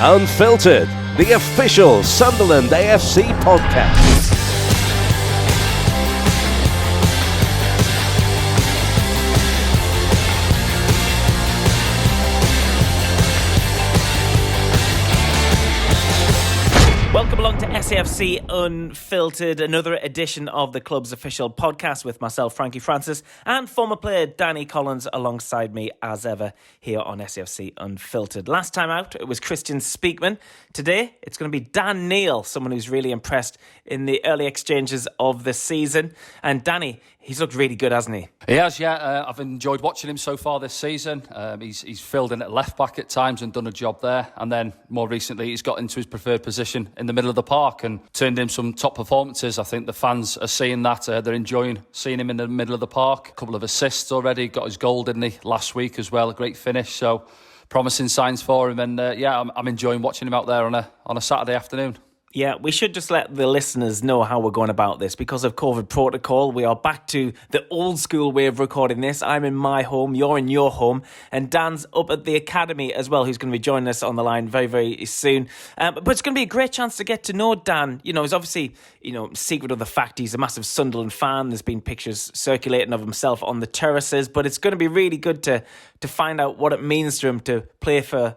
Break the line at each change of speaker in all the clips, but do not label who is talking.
Unfiltered, the official Sunderland AFC podcast.
Welcome along to SAFC Unfiltered, another edition of the club's official podcast with myself, Frankie Francis, and former player Danny Collins alongside me as ever here on SAFC Unfiltered. Last time out, it was Christian Speakman. Today, it's going to be Dan Neil, someone who's really impressed in the early exchanges of the season. And Danny, he's looked really good, hasn't he?
He has, yeah. I've enjoyed watching him so far this season. He's filled in at left-back at times and done a job there. And then, more recently, he's got into his preferred position in the middle of the park and turned in some top performances. I think the fans are seeing that. They're enjoying seeing him in the middle of the park. A couple of assists already. Got his goal, didn't he, last week as well. A great finish. So, promising signs for him. And, I'm enjoying watching him out there on a Saturday afternoon.
Yeah, we should just let the listeners know how we're going about this. Because of COVID protocol, we are back to the old school way of recording this. I'm in my home, you're in your home, and Dan's up at the academy as well, who's going to be joining us on the line very, very soon. But it's going to be a great chance to get to know Dan. You know, he's obviously, secret of the fact he's a massive Sunderland fan. There's been pictures circulating of himself on the terraces, but it's going to be really good to find out what it means to him to play for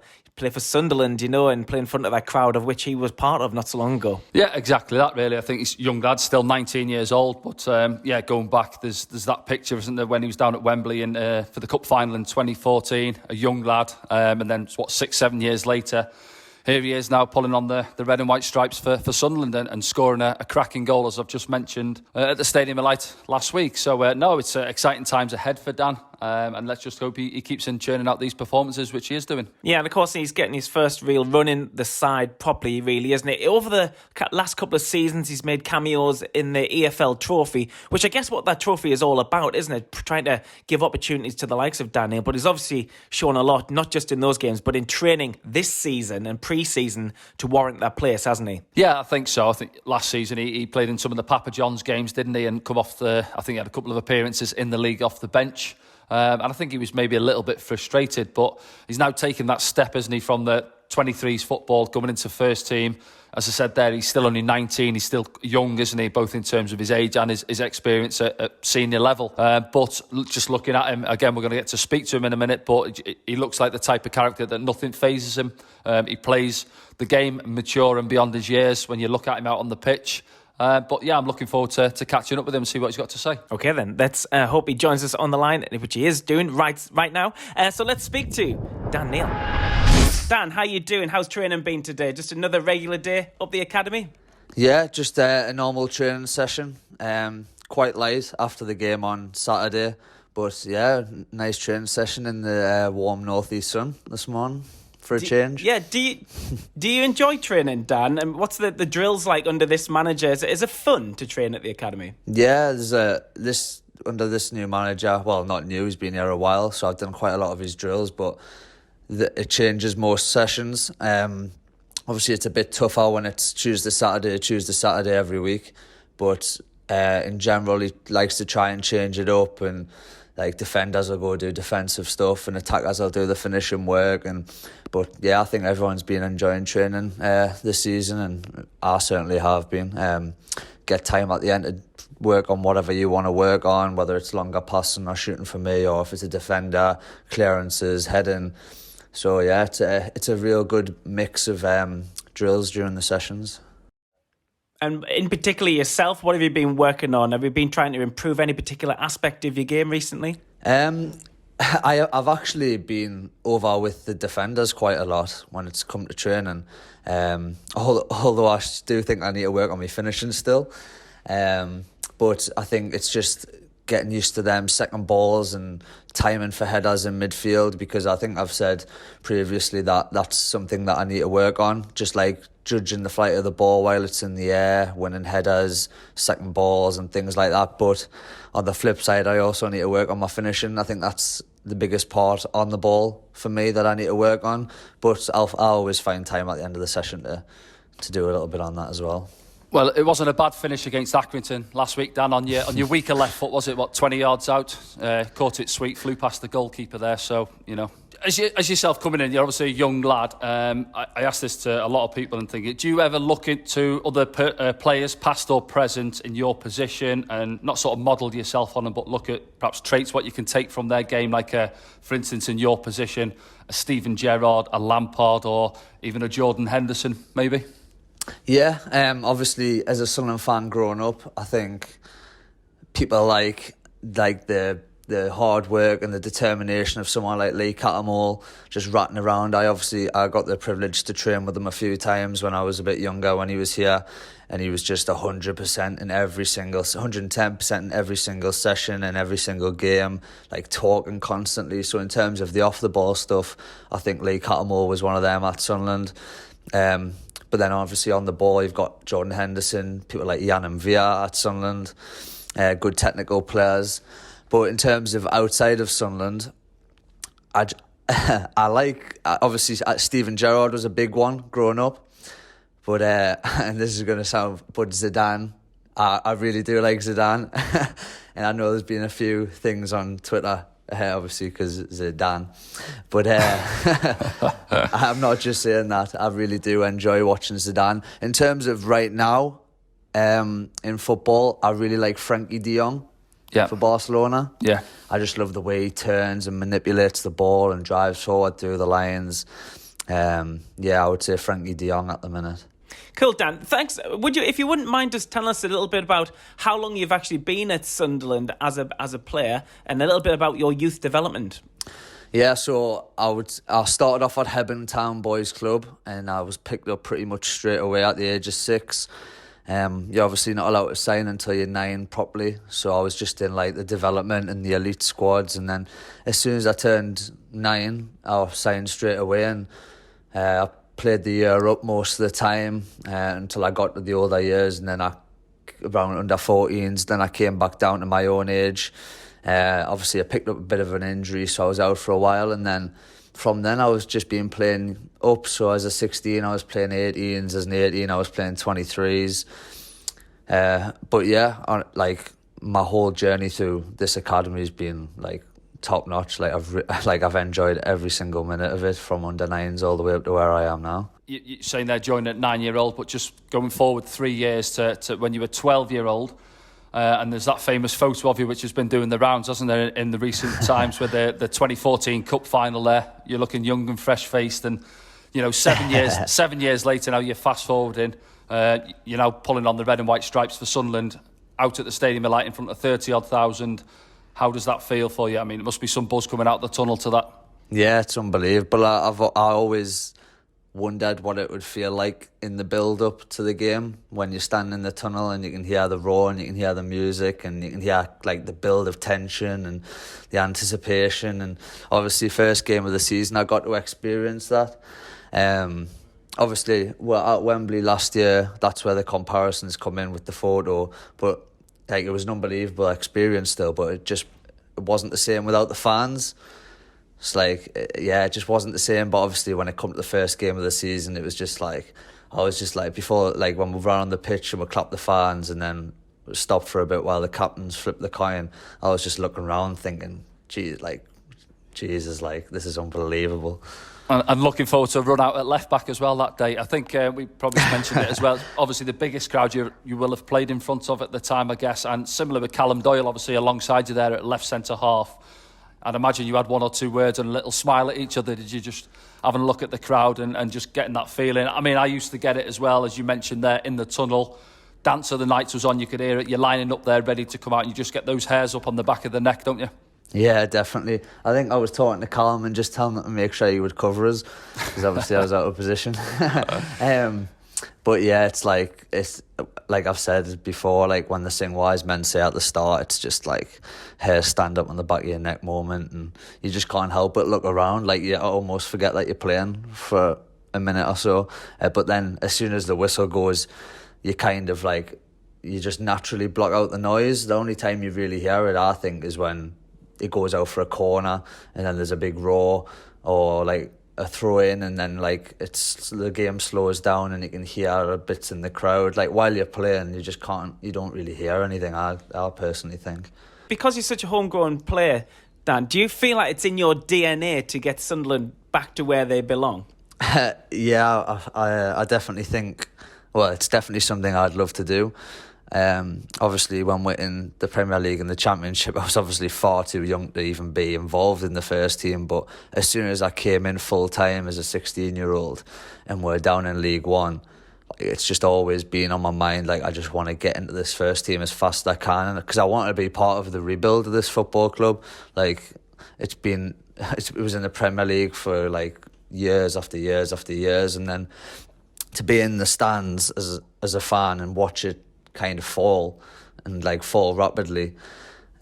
Sunderland, and play in front of that crowd of which he was part of not so long ago.
Yeah, exactly that, really. I think he's a young lad, still 19 years old. But, going back, there's that picture, isn't there, when he was down at Wembley for the Cup final in 2014, a young lad. And then, 6-7 years later, here he is now pulling on the red and white stripes for Sunderland and scoring a cracking goal, as I've just mentioned, at the Stadium of Light last week. So, it's exciting times ahead for Dan. And let's just hope he keeps on churning out these performances, which he is doing.
Yeah, and of course he's getting his first real run in the side properly, really, isn't it? Over the last couple of seasons, he's made cameos in the EFL Trophy, which I guess what that trophy is all about, isn't it? Trying to give opportunities to the likes of Daniel, but he's obviously shown a lot, not just in those games, but in training this season and pre-season to warrant that place, hasn't he?
Yeah, I think so. I think last season he played in some of the Papa John's games, didn't he? And come off I think he had a couple of appearances in the league off the bench. And I think he was maybe a little bit frustrated, but he's now taken that step, isn't he, from the 23s football coming into first team. As I said there, he's still only 19. He's still young, isn't he, both in terms of his age and his experience at senior level. But just looking at him, again, we're going to get to speak to him in a minute, but he looks like the type of character that nothing phases him. He plays the game mature and beyond his years when you look at him out on the pitch. But I'm looking forward to catching up with him and see what he's got to say.
Okay then, let's hope he joins us on the line, which he is doing right now. So let's speak to Dan Neil. Dan, how you doing? How's training been today? Just another regular day up the academy?
Yeah, just a normal training session. Quite late after the game on Saturday. But yeah, nice training session in the warm northeast sun this morning. For a change.
Yeah, do you enjoy training, Dan? And what's the drills like under this manager? Is it fun to train at the academy?
Yeah, there's under this new manager. Well, not new. He's been here a while, so I've done quite a lot of his drills. But it changes most sessions. Obviously, it's a bit tougher when it's Tuesday, Saturday every week. But in general, he likes to try and change it up, and like defenders will go do defensive stuff, and attackers will do the finishing work. But yeah, I think everyone's been enjoying training this season, and I certainly have been. Get time at the end to work on whatever you want to work on, whether it's longer passing or shooting for me, or if it's a defender, clearances, heading. So yeah, it's a real good mix of drills during the sessions.
And in particular yourself, what have you been working on? Have you been trying to improve any particular aspect of your game recently?
I've actually been over with the defenders quite a lot when it's come to training. Although I do think I need to work on my finishing still. But I think it's just getting used to them second balls and timing for headers in midfield, because I think I've said previously that that's something that I need to work on, just like judging the flight of the ball while it's in the air, winning headers, second balls and things like that. But on the flip side, I also need to work on my finishing. I think that's the biggest part on the ball for me that I need to work on, but I'll always find time at the end of the session to do a little bit on that as well.
Well, it wasn't a bad finish against Accrington last week, Dan. On your weaker left foot, was it 20 yards out? Caught it sweet, flew past the goalkeeper there. So As yourself coming in, you're obviously a young lad. I ask this to a lot of people and think, do you ever look into other players, past or present, in your position and not sort of model yourself on them, but look at perhaps traits, what you can take from their game, like, for instance, in your position, a Steven Gerrard, a Lampard, or even a Jordan Henderson, maybe?
Yeah, obviously, as a Sunderland fan growing up, I think people like the hard work and the determination of someone like Lee Cattermole just ratting around. I got the privilege to train with him a few times when I was a bit younger when he was here, and he was just 100% in every single, 110% in every single session and every single game, like talking constantly. So in terms of the off the ball stuff, I think Lee Cattermole was one of them at Sunderland. But then obviously on the ball, you've got Jordan Henderson, people like Jan and Via at Sunderland, good technical players. But in terms of outside of Sunderland, I like, obviously Steven Gerrard was a big one growing up. But, and this is going to sound, but Zidane, I really do like Zidane. And I know there's been a few things on Twitter, obviously because Zidane. But I'm not just saying that. I really do enjoy watching Zidane. In terms of right now, in football, I really like Frankie de Jong.
Yeah.
For Barcelona.
Yeah.
I just love the way he turns and manipulates the ball and drives forward through the lines. I would say Frankie de Jong at the minute.
Cool, Dan. Thanks. If you wouldn't mind just telling us a little bit about how long you've actually been at Sunderland as a player and a little bit about your youth development.
Yeah, so I started off at Hebburn Town Boys Club and I was picked up pretty much straight away at the age of 6. You're obviously not allowed to sign until you're 9 properly, so I was just in like the development and the elite squads, and then as soon as I turned 9 I signed straight away, and I played the year up most of the time until I got to the older years, and then around under 14s then I came back down to my own age. Obviously I picked up a bit of an injury, so I was out for a while, and then from then I was just playing up. So as a 16 I was playing 18s, as an 18 I was playing 23s. But yeah, like my whole journey through this academy has been like top notch. Like I've enjoyed every single minute of it, from under 9s all the way up to where I am now.
You're saying they're joining at 9-year-old, but just going forward 3 years to when you were 12-year-old. And there's that famous photo of you which has been doing the rounds, hasn't there, in the recent times with the 2014 Cup final there. You're looking young and fresh-faced, and 7 years later now you're fast-forwarding, you're now pulling on the red and white stripes for Sunderland, out at the Stadium of Light in front of 30-odd thousand. How does that feel for you? I mean, it must be some buzz coming out the tunnel to that. Yeah,
it's unbelievable. I always wondered what it would feel like in the build-up to the game when you stand in the tunnel and you can hear the roar and you can hear the music and you can hear like the build of tension and the anticipation. And obviously first game of the season I got to experience that. Obviously we're at Wembley last year, that's where the comparisons come in with the photo, but like it was an unbelievable experience still, but it wasn't the same without the fans. It's like, it just wasn't the same. But obviously when it come to the first game of the season, it was just like, I was just like, before, like when we ran on the pitch and we clapped the fans and then stopped for a bit while the captains flipped the coin, I was just looking around thinking, Jesus, this is unbelievable.
And looking forward to a run out at left back as well that day. I think we probably mentioned it as well. Obviously the biggest crowd you will have played in front of at the time, I guess, and similar with Callum Doyle obviously alongside you there at left centre half. I'd imagine you had one or two words and a little smile at each other. Did you just having a look at the crowd and just getting that feeling? I mean, I used to get it as well, as you mentioned there, in the tunnel. Dance of the Nights was on, you could hear it. You're lining up there ready to come out and you just get those hairs up on the back of the neck, don't you?
Yeah, definitely. I think I was talking to Callum and just telling him to make sure he would cover us, because obviously I was out of position. But yeah, it's like I've said before, like when the Sing Wise Men say at the start, it's just like hair stand up on the back of your neck moment, and you just can't help but look around, like you almost forget that you're playing for a minute or so. But then as soon as the whistle goes, you kind of like, you just naturally block out the noise. The only time you really hear it, I think, is when it goes out for a corner and then there's a big roar, or like a throw in, and then like the game slows down and you can hear bits in the crowd. Like while you're playing, you don't really hear anything, I personally think.
Because you're such a homegrown player, Dan, do you feel like it's in your DNA to get Sunderland back to where they belong?
Yeah, I definitely think, well, it's definitely something I'd love to do. Obviously, when we're in the Premier League and the Championship, I was obviously far too young to even be involved in the first team. But as soon as I came in full time as a 16-year-old and we're down in League One, it's just always been on my mind. Like, I just want to get into this first team as fast as I can, because I want to be part of the rebuild of this football club. Like, it was in the Premier League for like years after years after years, and then to be in the stands as a fan and watch it kind of fall rapidly,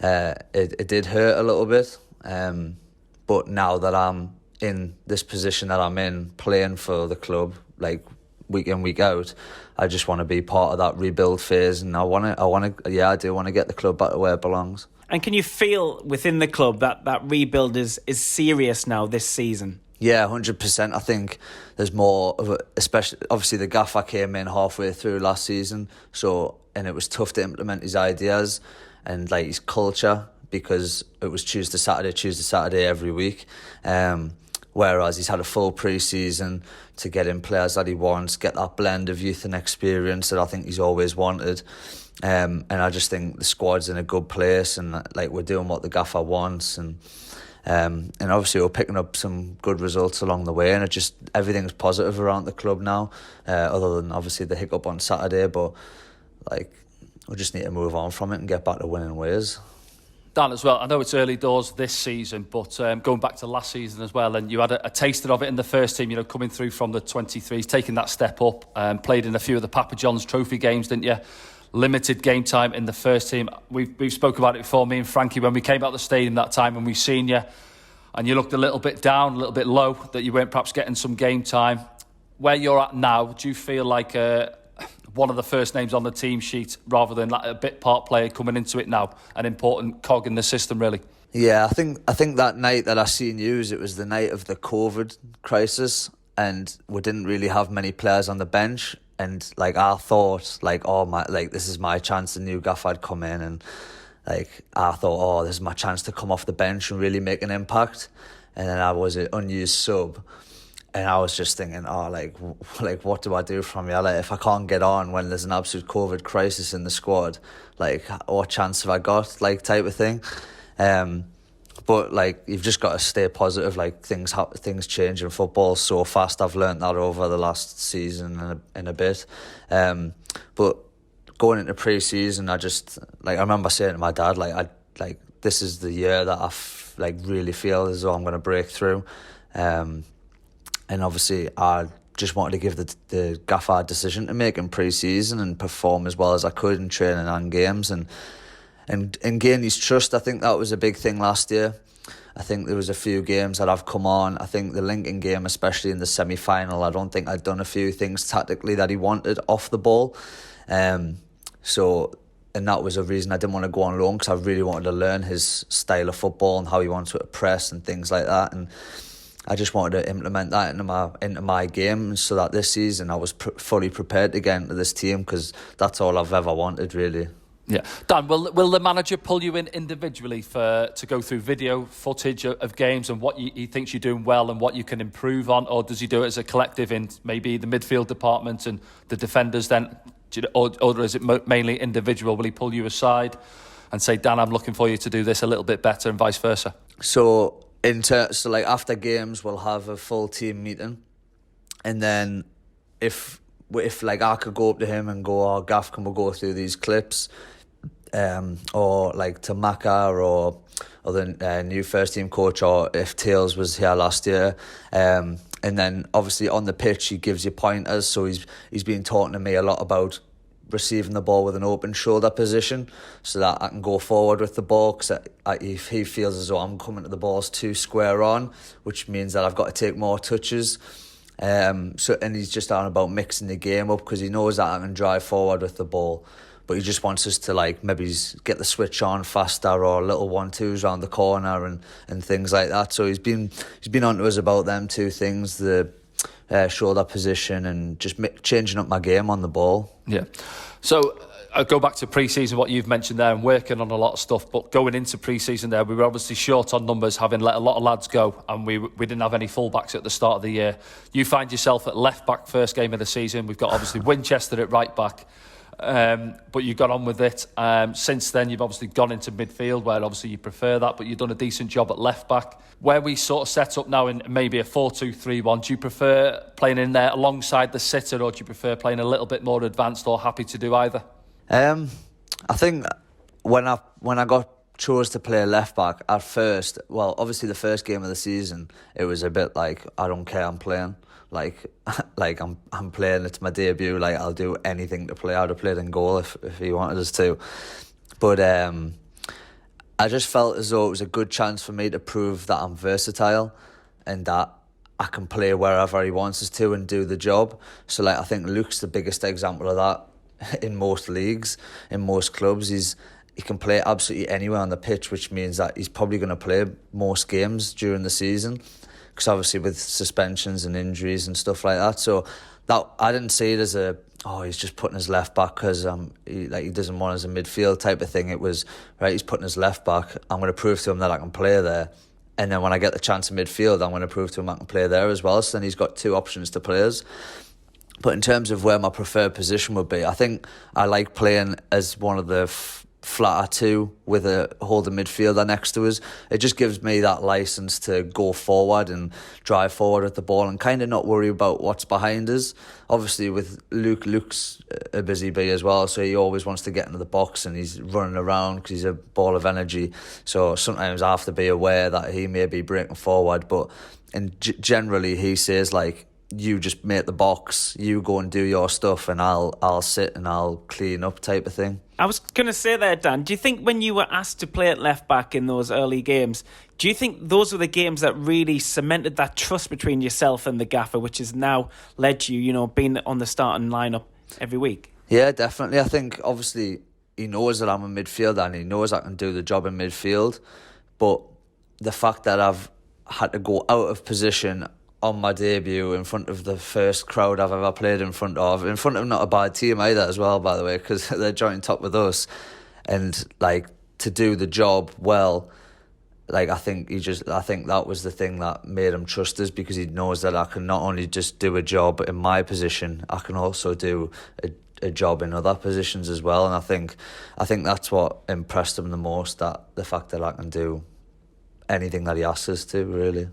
it did hurt a little bit. But now that I'm in this position that I'm in, playing for the club like week in, week out, I just want to be part of that rebuild phase, and I do want to get the club back to where it belongs.
And can you feel within the club that rebuild is serious now this season?
Yeah, 100%. I think there's more of a, especially obviously the gaffer came in halfway through last season, and it was tough to implement his ideas and like his culture, because it was Tuesday, Saturday every week. Whereas he's had a full pre-season to get in players that he wants, get that blend of youth and experience that I think he's always wanted. And I just think the squad's in a good place, and like we're doing what the gaffer wants, and obviously we're picking up some good results along the way, and everything's positive around the club now, other than obviously the hiccup on Saturday. But like, we just need to move on from it and get back to winning ways.
Dan, as well, I know it's early doors this season, but going back to last season as well, and you had a taster of it in the first team, coming through from the 23s, taking that step up, played in a few of the Papa John's trophy games, didn't you? Limited game time in the first team. We've spoke about it before, me and Frankie, when we came out of the stadium that time and we seen you, and you looked a little bit down, a little bit low, that you weren't perhaps getting some game time. Where you're at now, do you feel like one of the first names on the team sheet rather than like a bit part player coming into it now, an important cog in the system, really?
Yeah, I think that night that I seen you, it was the night of the COVID crisis, and we didn't really have many players on the bench, and like I thought, like, this is my chance. The new gaffer had come in, and like I thought, this is my chance to come off the bench and really make an impact. And then I was an unused sub. And I was just thinking, what do I do from here? Like, if I can't get on when there's an absolute COVID crisis in the squad, like, what chance have I got? Like, type of thing. But like, you've just got to stay positive. Like, things change in football so fast. I've learnt that over the last season and a bit. But going into pre-season, I remember saying to my dad, this is the year that I really feel as though I'm going to break through. And obviously, I just wanted to give the gaffer a decision to make in pre-season and perform as well as I could in training and games, and gain his trust. I think that was a big thing last year. I think there was a few games that I've come on. I think the Lincoln game, especially in the semi-final, I don't think I'd done a few things tactically that he wanted off the ball. And that was a reason I didn't want to go on loan, because I really wanted to learn his style of football and how he wants to press and things like that. And I just wanted to implement that into my game, so that this season I was fully prepared to get into this team, because that's all I've ever wanted, really.
Yeah, Dan, will the manager pull you in individually to go through video footage of games and what he thinks you're doing well and what you can improve on, or does he do it as a collective in maybe the midfield department and the defenders then, or is it mainly individual? Will he pull you aside and say, Dan, I'm looking for you to do this a little bit better, and vice versa?
So after games, we'll have a full team meeting, and then if I could go up to him and go, Gaff, can we go through these clips, or like to Maka or the new first team coach, or if Tails was here last year, and then obviously on the pitch he gives you pointers. So he's been talking to me a lot about receiving the ball with an open shoulder position, so that I can go forward with the ball, because if he feels as though I'm coming to the balls too square on, which means that I've got to take more touches. And he's just on about mixing the game up, because he knows that I can drive forward with the ball, but he just wants us to maybe get the switch on faster, or little 1-2s around the corner and things like that. So he's been on to us about them two things, the shoulder position, and just changing up my game on the ball.
Yeah. So I go back to pre-season, what you've mentioned there, and working on a lot of stuff. But going into pre-season there, we were obviously short on numbers, having let a lot of lads go, and we didn't have any full-backs at the start of the year. You find yourself at left-back first game of the season. We've got obviously Winchester at right-back. But you got on with it. Since then, you've obviously gone into midfield, where obviously you prefer that, but you've done a decent job at left-back. Where we sort of set up now in maybe a 4-2-3-1, do you prefer playing in there alongside the sitter, or do you prefer playing a little bit more advanced, or happy to do either?
I think when I got chose to play left back at first, well, obviously the first game of the season, it was a bit like, I don't care, I'm playing. Like I'm playing. It's my debut. Like, I'll do anything to play. I'd have played in goal if he wanted us to. But I just felt as though it was a good chance for me to prove that I'm versatile and that I can play wherever he wants us to and do the job. So like, I think Luke's the biggest example of that in most leagues, in most clubs. He can play absolutely anywhere on the pitch, which means that he's probably going to play most games during the season, because obviously with suspensions and injuries and stuff like that. So that I didn't see it as he's just putting his left back because he doesn't want us in midfield type of thing. It was, right, he's putting his left back. I'm going to prove to him that I can play there. And then when I get the chance in midfield, I'm going to prove to him I can play there as well. So then he's got two options to play us. But in terms of where my preferred position would be, I think I like playing as one of the flatter two with a holding midfielder next to us. It just gives me that license to go forward and drive forward at the ball and kind of not worry about what's behind us. Obviously with Luke's a busy bee as well, so he always wants to get into the box and he's running around because he's a ball of energy. So sometimes I have to be aware that he may be breaking forward, but generally he says, like, you just make the box, you go and do your stuff, and I'll sit and I'll clean up type of thing.
I was going to say there, Dan, do you think when you were asked to play at left back in those early games, do you think those were the games that really cemented that trust between yourself and the gaffer, which has now led to you, being on the starting lineup every week?
Yeah, definitely. I think obviously he knows that I'm a midfielder and he knows I can do the job in midfield, but the fact that I've had to go out of position on my debut in front of the first crowd I've ever played in front of not a bad team either as well, by the way, because they're joint top with us, and like to do the job well, like I think that was the thing that made him trust us, because he knows that I can not only just do a job in my position, I can also do a job in other positions as well. And I think that's what impressed him the most, that the fact that I can do anything that he asks us to, really.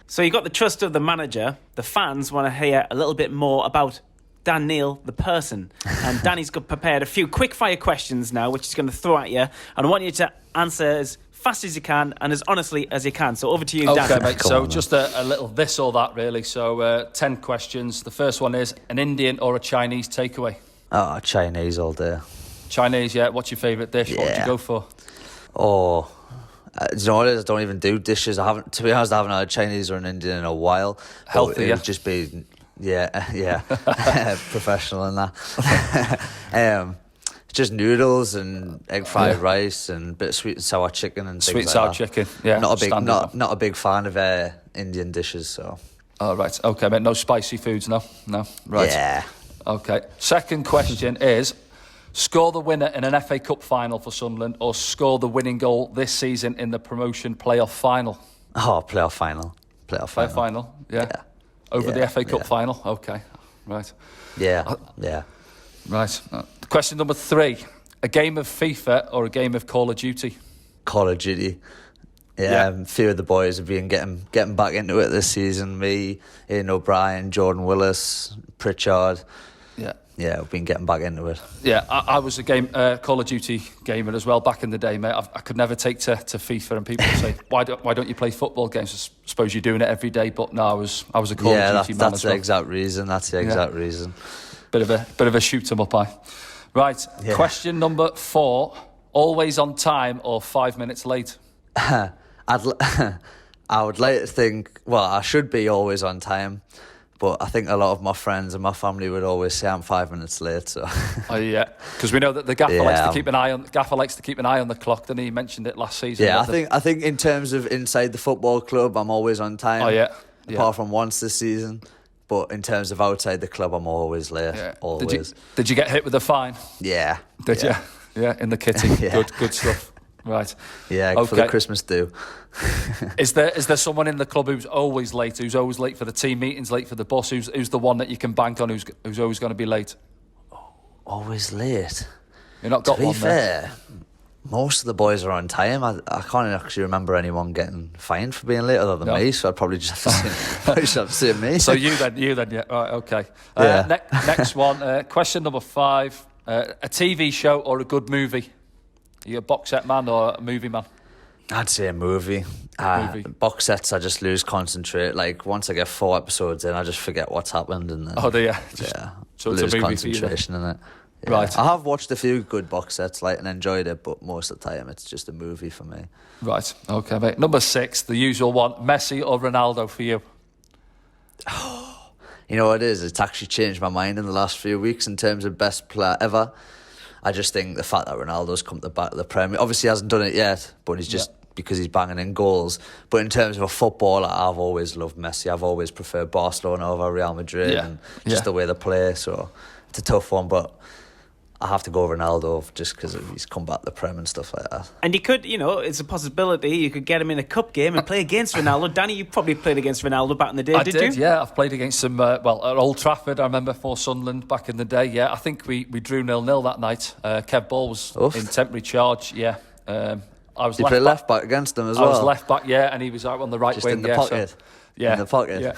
So you got the trust of the manager. The fans want to hear a little bit more about Dan Neil, the person. And Danny's got prepared a few quick-fire questions now, which he's going to throw at you. And I want you to answer as fast as you can and as honestly as you can. So over to you, Dan.
Okay, mate. So just a little this or that, really. So 10 questions. The first one is an Indian or a Chinese takeaway?
Oh, Chinese all day.
Chinese, yeah. What's your favourite dish?
Yeah.
What would you go for?
Oh... do you know what it is? I don't even do dishes. To be honest, I haven't had a Chinese or an Indian in a while.
Healthy,
it would just be, yeah, professional in that. Just noodles and egg fried rice and a bit of sweet and sour chicken and things
Sweet and sour
that.
chicken, yeah.
Not a big fan of Indian dishes. So.
Oh, right. Okay, mate. No spicy foods, no? Right.
Yeah.
Okay. Second question is, score the winner in an FA Cup final for Sunderland, or score the winning goal this season in the promotion playoff final?
Oh, playoff final.
Playoff final, yeah. Over the FA Cup final? Okay, right.
Yeah.
Right. Question number 3. A game of FIFA or a game of Call of Duty?
Call of Duty. Yeah. A few of the boys have been getting back into it this season. Me, Ian O'Brien, Jordan Willis, Pritchard. Yeah, I've been getting back into it.
Yeah, I was a Call of Duty gamer as well back in the day, mate. I could never take to FIFA, and people say, why don't you play football games? I suppose you're doing it every day, but no, I was a Call of Duty man as well.
That's the exact reason. That's the exact reason.
Bit of a shoot 'em up, Right, Question number 4. Always on time or 5 minutes late?
I would like to think, well, I should be always on time. But I think a lot of my friends and my family would always say I'm 5 minutes late. So.
Oh yeah, because we know that the gaffer likes to keep an eye on the clock. Didn't he? Mentioned it last season.
Yeah, I think in terms of inside the football club, I'm always on time.
Oh yeah.
Apart from once this season, But in terms of outside the club, I'm always late.
Yeah.
Always.
Did you get hit with a fine?
Yeah.
Did you? Yeah, in the kitty.
Yeah.
Good stuff. Right.
Yeah,
Okay.
for the Christmas do.
Is there someone in the club who's always late for the team meetings, late for the bus? Who's the one that you can bank on? Who's always going to be late?
Always late.
You've not got
to be
one there.
fair, most of the boys are on time. I can't actually remember anyone getting fined for being late other than me, so I'd probably just have to say me.
So you then, yeah. Right, okay.
Yeah.
Next one. Question number 5. A TV show or a good movie? Are you a box set man or a movie man?
I'd say a movie. Box sets, I just lose concentrate. Like, once I get 4 episodes in, I just forget what's happened. And then,
do you?
So
it's a
lose
movie
concentration in it. Yeah.
Right.
I have watched a few good box sets and enjoyed it, but most of the time it's just a movie for me.
Right, okay, mate. Number 6, the usual one. Messi or Ronaldo for you?
You know what it is? It's actually changed my mind in the last few weeks in terms of best player ever. I just think the fact that Ronaldo's come to the back of the Premier, obviously he hasn't done it yet, but he's just because he's banging in goals. But in terms of a footballer, I've always loved Messi. I've always preferred Barcelona over Real Madrid and just the way they play. So it's a tough one, but I have to go Ronaldo just because he's come back to the Prem and stuff like that.
And you could, it's a possibility, you could get him in a cup game and play against Ronaldo. Danny, you probably played against Ronaldo back in the day, did you?
Yeah. I've played against him, at Old Trafford, I remember, for Sunderland back in the day. Yeah, I think we drew 0-0 that night. Kev Ball was in temporary charge, yeah. I was
left back against him as well?
I was left back, yeah, and he was out on the right
just
wing.
In the pocket?
So, yeah,
in the pocket.
Yeah,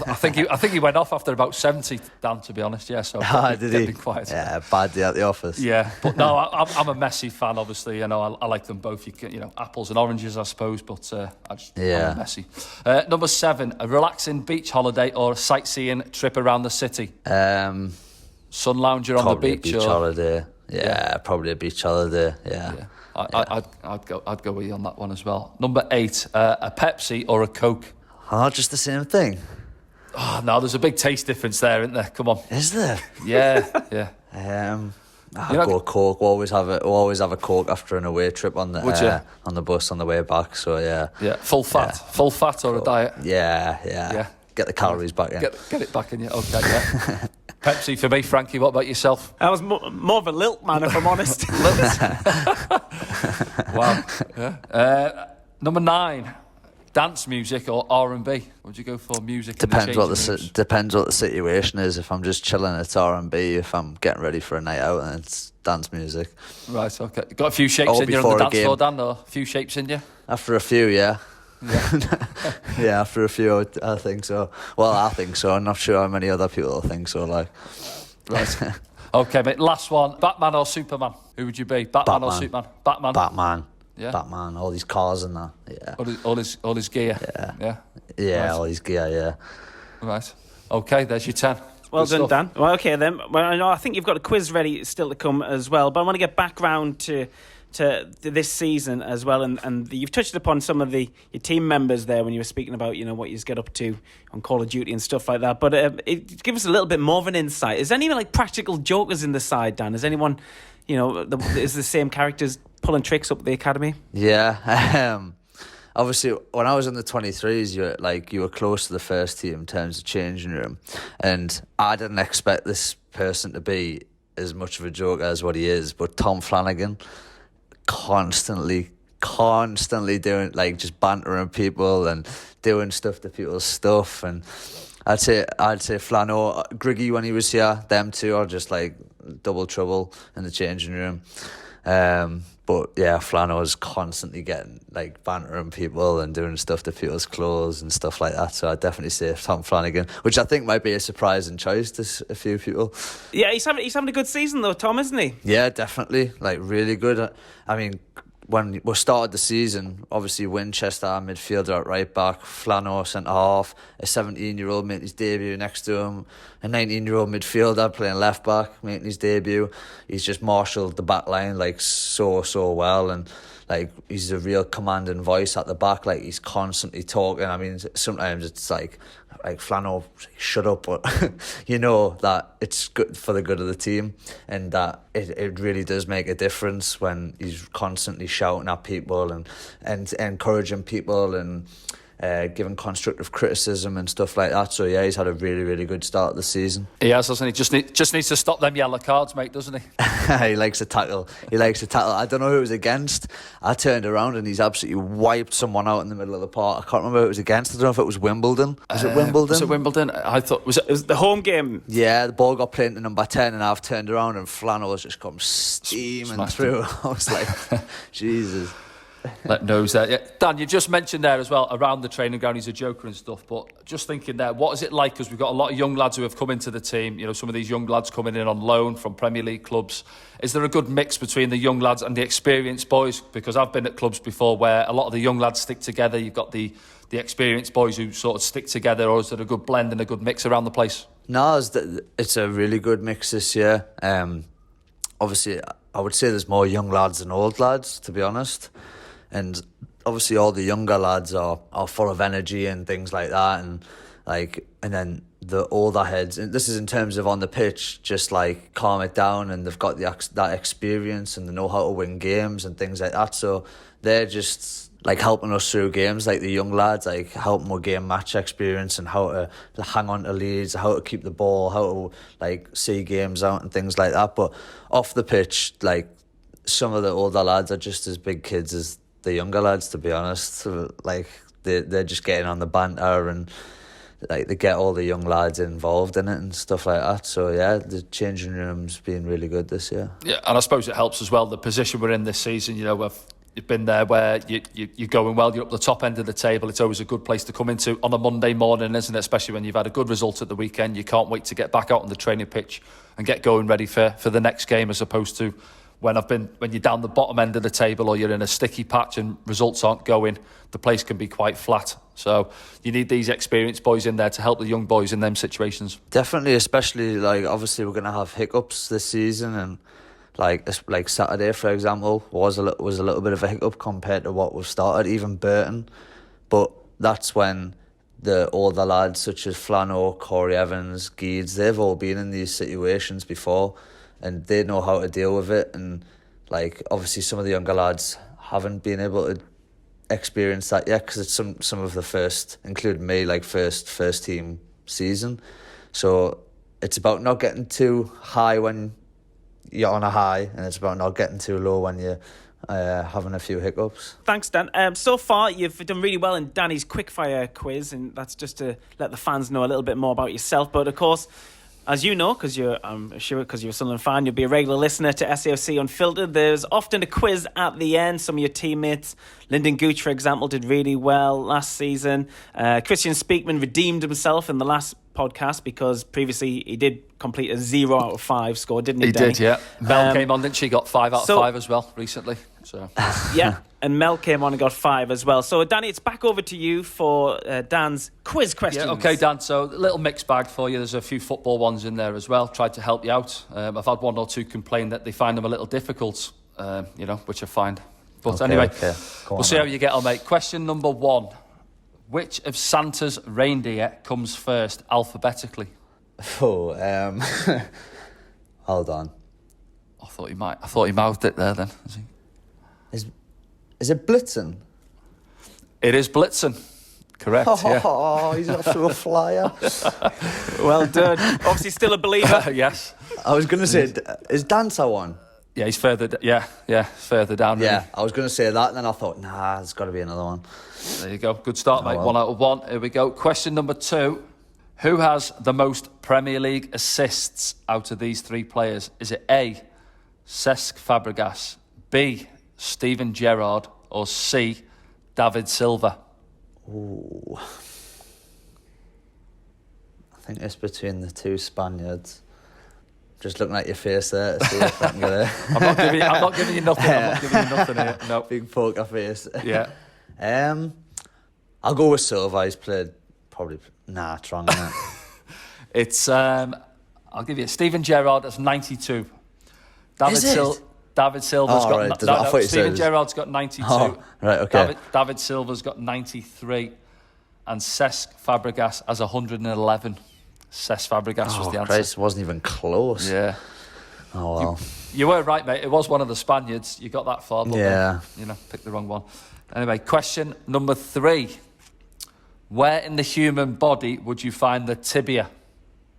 I think he went off after about 70, Dan. To be honest, yeah. So
did he?
Quiet.
Yeah, bad day at the office.
Yeah, but no, I'm a Messi fan. Obviously, I like them both. Apples and oranges, I suppose. But I'm a Messi. Number 7, a relaxing beach holiday or a sightseeing trip around the city. Sun lounger on the beach.
Beach holiday. Yeah, probably a beach holiday. Yeah.
I'd go with you on that one as well. Number 8, a Pepsi or a Coke.
Oh, just the same thing.
Oh, no, there's a big taste difference there, isn't there? Come on.
Is there?
Yeah.
I'll go Coke. We'll always have a Coke after an away trip on the bus on the way back. So yeah.
Yeah. Full fat or a diet.
Yeah. Get the calories back in.
Get it back in you. Okay. Yeah. Pepsi for me, Frankie. What about yourself?
I was more of a lilt man, if I'm honest.
Wow. Yeah. Number 9. Dance music or R&B? Would you go for music?
Depends what the situation is. If I'm just chilling, it's R&B. If I'm getting ready for a night out, then it's dance music.
Right. Okay. Got a few shapes in you on the dance floor, Dan? Or a few shapes in you?
After a few, yeah. Yeah, after a few, I think so. Well, I think so. I'm not sure how many other people think so.
Right. Okay, mate. Last one. Batman or Superman? Who would you be? Batman or Superman?
Batman.
Yeah.
Batman. All these cars and that. Yeah.
All his gear.
Yeah.
Right.
All his gear. Yeah.
Right. Okay. There's your 10.
Well done, Dan. Well, okay then. Well, I think you've got a quiz ready still to come as well, but I want to get back round to this season as well, and you've touched upon some of your team members there when you were speaking about what you get up to on Call of Duty and stuff like that. But give us a little bit more of an insight. Is there any practical jokers in the side, Dan? Is anyone is the same characters pulling tricks up at the academy?
Yeah. Obviously, when I was in the 23s, you were close to the first team in terms of changing room, and I didn't expect this person to be as much of a joker as what he is. But Tom Flanagan, constantly doing just bantering people and doing stuff to people's stuff, and I'd say Flano, Griggy when he was here, them two are just double trouble in the changing room. But yeah, Flano's constantly getting bantering people and doing stuff to people's clothes and stuff like that. So I'd definitely say Tom Flanagan, which I think might be a surprising choice to a few people.
Yeah, he's having a good season though, Tom, isn't he?
Yeah, definitely. Really good. I mean, when we started the season, obviously Winchester, midfielder at right back, Flano centre half, a 17-year-old making his debut next to him, a 19-year-old midfielder playing left back making his debut. He's just marshalled the back line so well, and he's a real commanding voice at the back. He's constantly talking. I mean, sometimes it's like Flano, shut up, but you know that it's good for the good of the team, and that it really does make a difference when he's constantly shouting at people and encouraging people and giving constructive criticism and stuff like that. So yeah, he's had a really, really good start of the season.
He has, doesn't he? Just needs to stop them yellow cards, mate, doesn't he?
He likes to tackle. I don't know who it was against. I turned around and he's absolutely wiped someone out in the middle of the park. I can't remember who it was against. I don't know if it was Wimbledon. Was it Wimbledon?
Was it Wimbledon? I thought
It was the home game.
Yeah, the ball got played to number 10 and I've turned around and Flannel has just come steaming through. I was like, Jesus.
Let knows that. Yeah. Dan, you just mentioned there as well, around the training ground, he's a joker and stuff, but just thinking there, what is it like? Because we've got a lot of young lads who have come into the team, some of these young lads coming in on loan from Premier League clubs. Is there a good mix between the young lads and the experienced boys? Because I've been at clubs before where a lot of the young lads stick together. You've got the experienced boys who sort of stick together, or is there a good blend and a good mix around the place?
No, it's a really good mix this year. Obviously, I would say there's more young lads than old lads, to be honest. And obviously all the younger lads are full of energy and things like that, and then the older heads, and this is in terms of on the pitch, just like calm it down, and they've got that experience and they know how to win games and things like that. So they're just like helping us through games, like the young lads, like helping with game match experience and how to hang on to leads, how to keep the ball, how to like see games out and things like that. But off the pitch, like some of the older lads are just as big kids as the younger lads, to be honest. So, like they're just getting on the banter, and like they get all the young lads involved in it and stuff like that. So yeah, the changing room's been really good this year. Yeah,
and I suppose it helps as well, the position we're in this season. You've been there where you're going well, you're up the top end of the table. It's always a good place to come into on a Monday morning, isn't it? Especially when you've had a good result at the weekend. You can't wait to get back out on the training pitch and get going ready for the next game, as opposed to when you're down the bottom end of the table or you're in a sticky patch and results aren't going, the place can be quite flat. So you need these experienced boys in there to help the young boys in them situations.
Definitely, especially like obviously we're going to have hiccups this season, and like Saturday, for example, was a little bit of a hiccup compared to what we've started, even Burton. But that's when the older lads such as Flano, Corey Evans, Geeds, they've all been in these situations before, and they know how to deal with it. And like obviously some of the younger lads haven't been able to experience that yet, because it's some of the first, including me, like first team season. So it's about not getting too high when you're on a high, and it's about not getting too low when you're having a few hiccups.
Thanks, Dan. So far, you've done really well in Danny's Quickfire Quiz, and that's just to let the fans know a little bit more about yourself. But of course, as you know, because you're a Sunderland fan, you'll be a regular listener to SAFC Unfiltered. There's often a quiz at the end. Some of your teammates, Lyndon Gooch, for example, did really well last season. Christian Speakman redeemed himself in the last podcast because previously he did complete a 0 out of 5 score, didn't he, Danny?
Did, yeah. Mel came on, didn't she? Got 5 out of 5 as well recently. So
yeah, and Mel came on and got 5 as well. So Danny, it's back over to you for Dan's quiz questions.
Yeah, okay, Dan. So a little mixed bag for you. There's a few football ones in there as well. Tried to help you out. I've had one or two complain that they find them a little difficult, which I find. But anyway, we'll see how you get on, mate. Question number 1. Which of Santa's reindeer comes first alphabetically?
Hold on.
I thought he mouthed it there then.
Is it Blitzen?
It is Blitzen. Correct, yeah.
Oh, he's off to a flyer.
Well done. Obviously still a believer.
Yes.
I was going to say, is Dancer one?
Yeah, he's further further down.
Yeah,
really.
I was going to say that, and then I thought, nah, there's got to be another one.
There you go. Good start, mate.
Well.
1 out of 1. Here we go. Question number 2. Who has the most Premier League assists out of these 3 players? Is it A, Cesc Fabregas, B, Steven Gerrard, or C, David Silva?
Ooh. I think it's between the 2 Spaniards. Just looking at your face there to see if I can get it.
I'm not giving you nothing. I'm not giving you nothing here. No.
Big poker face.
Yeah.
I'll go with Silva. He's played probably... Nah, it's wrong, isn't it?
It's... I'll give you... Steven Gerrard, that's 92. David Silva's got... Steven Gerrard's got 92.
Oh, right, okay.
David Silva's got 93. And Cesc Fabregas has 111. Cesc Fabregas was the answer.
Christ, wasn't even close.
Yeah.
Oh, well.
You were right, mate. It was one of the Spaniards. You got that far, but
yeah.
then, picked the wrong one. Anyway, question number 3. Where in the human body would you find the tibia?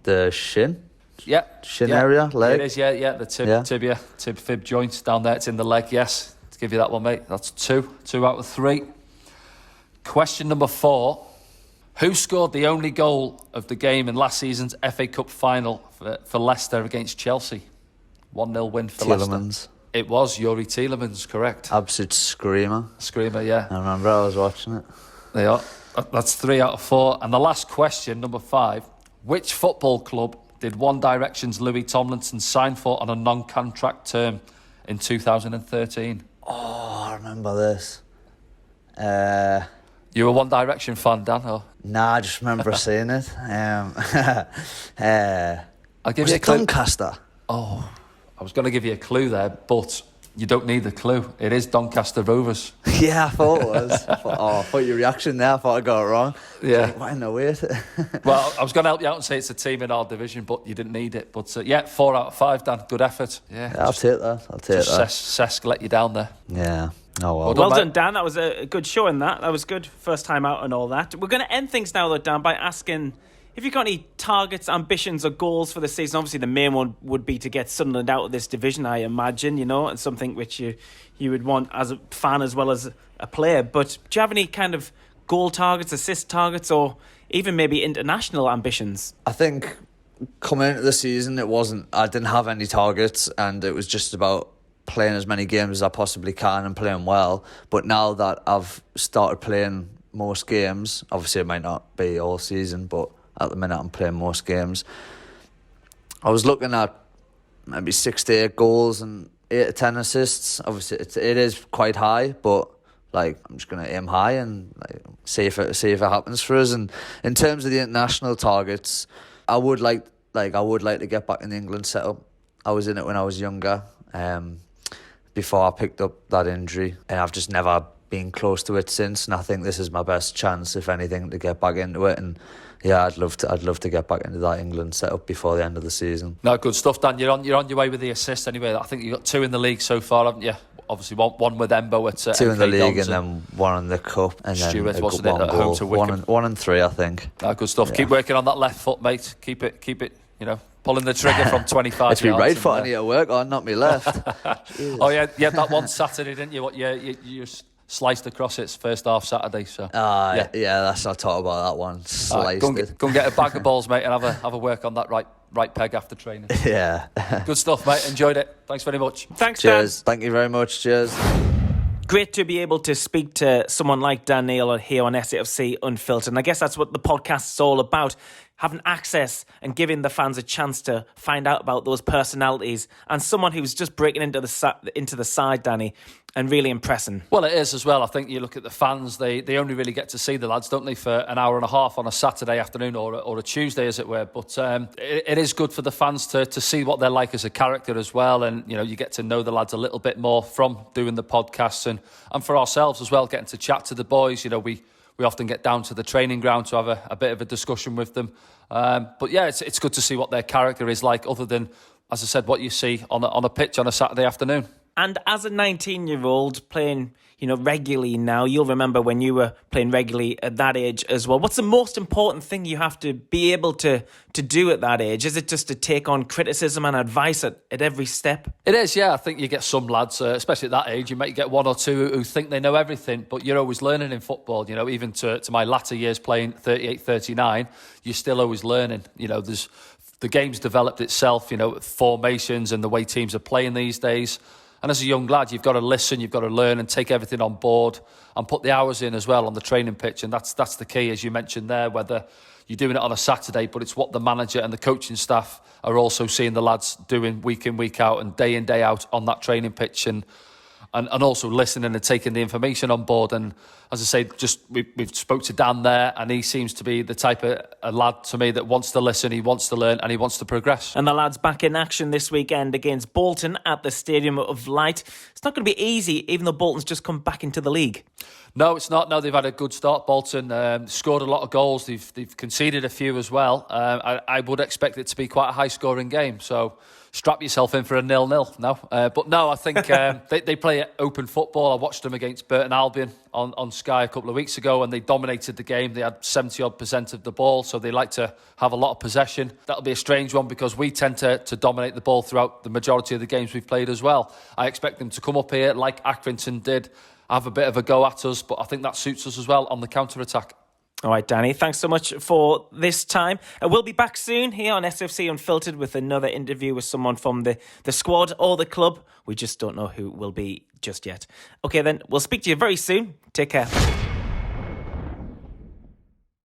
The shin?
Yeah.
Shin area, leg?
It is, yeah. The tibia, tib-fib joint down there. It's in the leg, yes. To give you that one, mate. That's 2 out of 3. Question number 4. Who scored the only goal of the game in last season's FA Cup final for Leicester against Chelsea? 1-0 win for Leicester.
Tielemans.
It was Yuri Tielemans, correct.
Absolute screamer.
Screamer, yeah.
I remember I was watching it.
They are. That's 3 out of 4. And the last question, number 5. Which football club did One Direction's Louis Tomlinson sign for on a non-contract term in 2013?
Oh, I remember this.
You a One Direction fan, Dan? Or?
Nah, I just remember seeing it.
I'll give
Was
you a
it
clue.
Doncaster?
Oh, I was going to give you a clue there, but you don't need the clue. It is Doncaster Rovers.
Yeah, I thought it was. I thought your reaction there, I thought I got it wrong.
Yeah.
Why no wait?
Well, I was going to help you out and say it's a team in our division, but you didn't need it. But 4 out of 5, Dan. Good effort. Yeah,
I'll take that.
Cesc let you down there.
Yeah. Oh, well.
Well done, Dan. That was a good show in that. That was good. First time out and all that. We're going to end things now, though, Dan, by asking if you've got any targets, ambitions or goals for the season. Obviously, the main one would be to get Sunderland out of this division, I imagine, and something which you would want as a fan as well as a player. But do you have any kind of goal targets, assist targets, or even maybe international ambitions?
I think coming into the season, I didn't have any targets, and it was just about playing as many games as I possibly can and playing well. But now that I've started playing most games, obviously it might not be all season, but at the minute I'm playing most games, I was looking at maybe 6 to 8 goals and 8 to 10 assists. Obviously it is quite high, but I'm just going to aim high and see if it happens for us. And in terms of the international targets, I would like to get back in the England setup. I was in it when I was younger, before I picked up that injury, and I've just never been close to it since. And I think this is my best chance, if anything, to get back into it. And yeah, I'd love to get back into that England setup before the end of the season.
No, good stuff, Dan. You're on your way with the assist anyway. I think you got 2 in the league so far, haven't you? Obviously, one with Embo at
2 in the
MK
league
Dons
and then 1 in the cup, and
Stuart,
then
wasn't it,
one
at
goal.
home to Wycombe?
1 and 3, I think.
No, good stuff.
Yeah.
Keep working on that left foot, mate. Keep it. Pulling the trigger from 25
It's my
yards.
right foot I need to work on, not my left.
Oh yeah, that one Saturday, didn't you? You sliced across it first half Saturday. So
yeah, that's I thought about that one. Sliced it.
Go and get a bag of balls, mate, and have a work on that right peg after training.
Yeah.
Good stuff, mate. Enjoyed it. Thanks very much.
Thanks, Dan.
Cheers. Thank you very much. Cheers.
Great to be able to speak to someone like Dan Neil here on SAFC Unfiltered. And I guess that's what the podcast is all about. Having access and giving the fans a chance to find out about those personalities, and someone who's just breaking into the side, Danny, and really impressing.
Well, it is as well. I think you look at the fans, they only really get to see the lads, don't they, for an hour and a half on a Saturday afternoon or a Tuesday, as it were. But it is good for the fans to see what they're like as a character as well. And, you get to know the lads a little bit more from doing the podcasts, and for ourselves as well, getting to chat to the boys. We often get down to the training ground to have a bit of a discussion with them. But yeah, it's good to see what their character is like, other than, as I said, what you see on a pitch on a Saturday afternoon.
And as a 19-year-old playing, regularly now, you'll remember when you were playing regularly at that age as well. What's the most important thing you have to be able to do at that age? Is it just to take on criticism and advice at every step? It
is, yeah. I think you get some lads, especially at that age, you might get 1 or 2 who think they know everything, but you're always learning in football. Even to my latter years playing 38, 39, you're still always learning. The game's developed itself, formations and the way teams are playing these days. And as a young lad, you've got to listen, you've got to learn and take everything on board and put the hours in as well on the training pitch. And that's the key, as you mentioned there, whether you're doing it on a Saturday, but it's what the manager and the coaching staff are also seeing the lads doing week in, week out and day out on that training pitch, and also listening and taking the information on board. And as I say, we've spoke to Dan there, and he seems to be the type of a lad to me that wants to listen, he wants to learn, and he wants to progress.
And the lads back in action this weekend against Bolton at the Stadium of Light. It's not going to be easy, even though Bolton's just come back into the league.
No, it's not. No, they've had a good start. Bolton scored a lot of goals. They've conceded a few as well. I would expect it to be quite a high-scoring game. So strap yourself in for a 0-0 now. But no, I think they play open football. I watched them against Burton Albion on Sky a couple of weeks ago, and they dominated the game. They had 70-odd% of the ball, so they like to have a lot of possession. That'll be a strange one because we tend to dominate the ball throughout the majority of the games we've played as well. I expect them to come up here like Accrington did, have a bit of a go at us, but I think that suits us as well on the counter-attack.
All right, Danny, thanks so much for this time. We'll be back soon here on SAFC Unfiltered with another interview with someone from the squad or the club. We just don't know who will be just yet. Okay, then, we'll speak to you very soon. Take care.